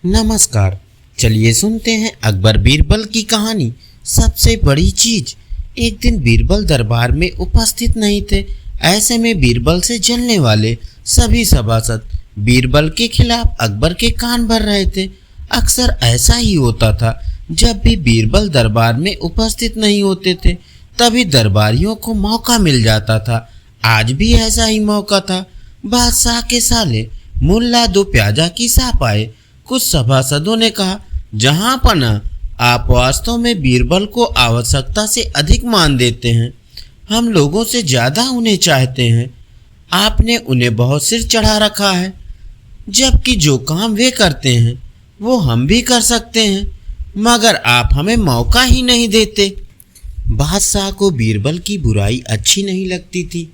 नमस्कार। चलिए सुनते हैं अकबर बीरबल की कहानी, सबसे बड़ी चीज। एक दिन बीरबल दरबार में उपस्थित नहीं थे। ऐसे में बीरबल से जलने वाले सभी सभासद बीरबल के खिलाफ अकबर के कान भर रहे थे। अक्सर ऐसा ही होता था, जब भी बीरबल दरबार में उपस्थित नहीं होते थे तभी दरबारियों को मौका मिल जाता था। आज भी ऐसा ही मौका था। बादशाह के साले मुल्ला दो प्याजा की साप आए। कुछ सभासदों ने कहा, जहां पना आप वास्तव में बीरबल को आवश्यकता से अधिक मान देते हैं। हम लोगों से ज्यादा उन्हें चाहते हैं। आपने उन्हें बहुत सिर चढ़ा रखा है, जबकि जो काम वे करते हैं वो हम भी कर सकते हैं, मगर आप हमें मौका ही नहीं देते। बादशाह को बीरबल की बुराई अच्छी नहीं लगती थी,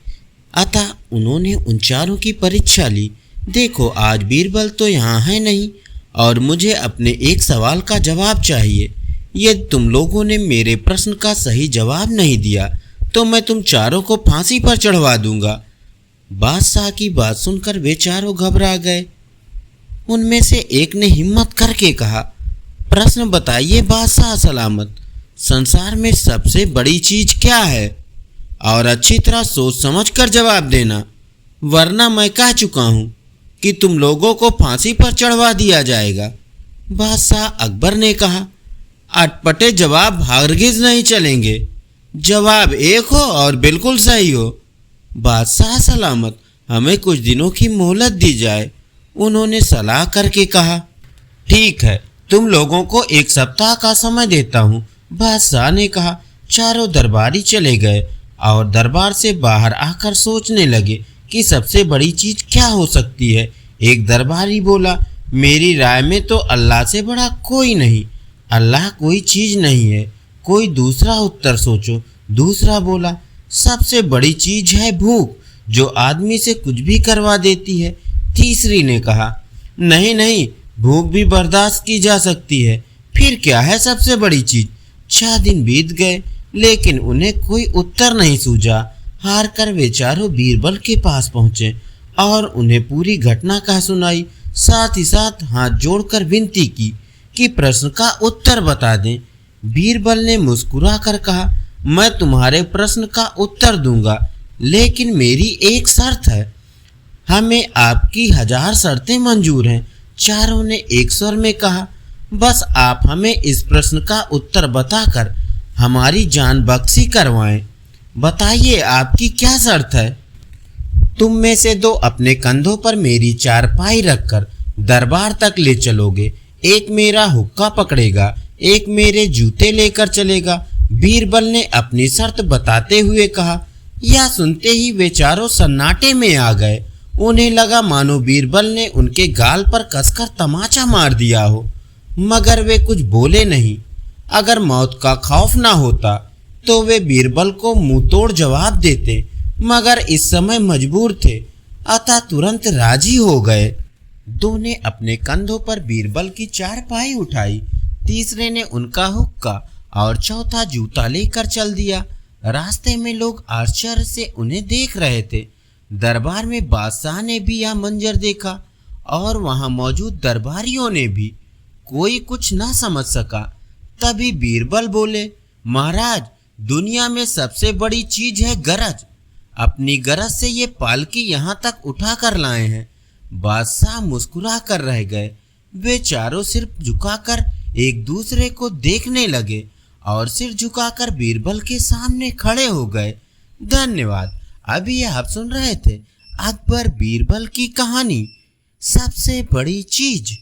अतः उन्होंने उन चारों की परीक्षा ली। देखो, आज बीरबल तो यहाँ है नहीं और मुझे अपने एक सवाल का जवाब चाहिए। यदि तुम लोगों ने मेरे प्रश्न का सही जवाब नहीं दिया तो मैं तुम चारों को फांसी पर चढ़वा दूंगा। बादशाह की बात सुनकर वे चारों घबरा गए। उनमें से एक ने हिम्मत करके कहा, प्रश्न बताइए बादशाह सलामत, संसार में सबसे बड़ी चीज क्या है? और अच्छी तरह सोच समझ कर जवाब देना, वरना मैं कह चुका हूं कि तुम लोगों को फांसी पर चढ़वा दिया जाएगा। बादशाह अकबर ने कहा, अटपटे जवाब हरगिज नहीं चलेंगे। जवाब एक हो और बिल्कुल सही हो। बादशाह सलामत, हमें कुछ दिनों की मोहलत दी जाए, उन्होंने सलाह करके कहा। ठीक है, तुम लोगों को एक सप्ताह का समय देता हूँ, बादशाह ने कहा। चारों दरबारी चले गए और दरबार से बाहर आकर सोचने लगे कि सबसे बड़ी चीज क्या हो सकती है। एक दरबारी बोला, मेरी राय में तो अल्लाह से बड़ा कोई नहीं। अल्लाह कोई चीज नहीं है। कोई दूसरा उत्तर सोचो। दूसरा बोला, सबसे बड़ी चीज है भूख, जो आदमी से कुछ भी करवा देती है। तीसरी ने कहा, नहीं नहीं, भूख भी बर्दाश्त की जा सकती है। फिर क्या है सबसे बड़ी चीज? 6 दिन बीत गए लेकिन उन्हें कोई उत्तर नहीं सूझा। हार कर वे चारों बीरबल के पास पहुंचे और उन्हें पूरी घटना कह सुनाई। साथ ही साथ हाथ जोड़कर विनती की कि प्रश्न का उत्तर बता दें। बीरबल ने मुस्कुरा कर कहा, मैं तुम्हारे प्रश्न का उत्तर दूंगा, लेकिन मेरी एक शर्त है। हमें आपकी 1000 शर्तें मंजूर हैं। चारों ने एक स्वर में कहा, बस आप हमें इस प्रश्न का उत्तर बताकर हमारी जान बख्शी करवाएं। बताइए, आपकी क्या शर्त है? तुम में से 2 अपने कंधों पर मेरी चारपाई रखकर दरबार तक ले चलोगे। एक मेरा हुक्का पकड़ेगा, एक मेरे जूते लेकर चलेगा। बीरबल ने अपनी शर्त बताते हुए कहा। यह सुनते ही वे चारों सन्नाटे में आ गए। उन्हें लगा मानो बीरबल ने उनके गाल पर कसकर तमाचा मार दिया हो, मगर वे कुछ बोले नहीं। अगर मौत का खौफ ना होता तो वे बीरबल को मुंह तोड़ जवाब देते, मगर इस समय मजबूर थे, अतः तुरंत राजी हो गए। 2 ने अपने कंधों पर बीरबल की चारपाई उठाई, तीसरे ने उनका हुक्का और चौथा जूता लेकर चल दिया। रास्ते में लोग आश्चर्य से उन्हें देख रहे थे। दरबार में बादशाह ने भी यह मंजर देखा और वहां मौजूद दरबारियों ने भी। कोई कुछ ना समझ सका। तभी बीरबल बोले, महाराज, दुनिया में सबसे बड़ी चीज है गरज। अपनी गरज से ये पालकी यहाँ तक उठा कर लाए हैं। बादशाह मुस्कुरा कर रह गए। वे चारों सिर झुकाकर एक दूसरे को देखने लगे और सिर झुकाकर बीरबल के सामने खड़े हो गए। धन्यवाद। अभी आप सुन रहे थे अकबर बीरबल की कहानी, सबसे बड़ी चीज।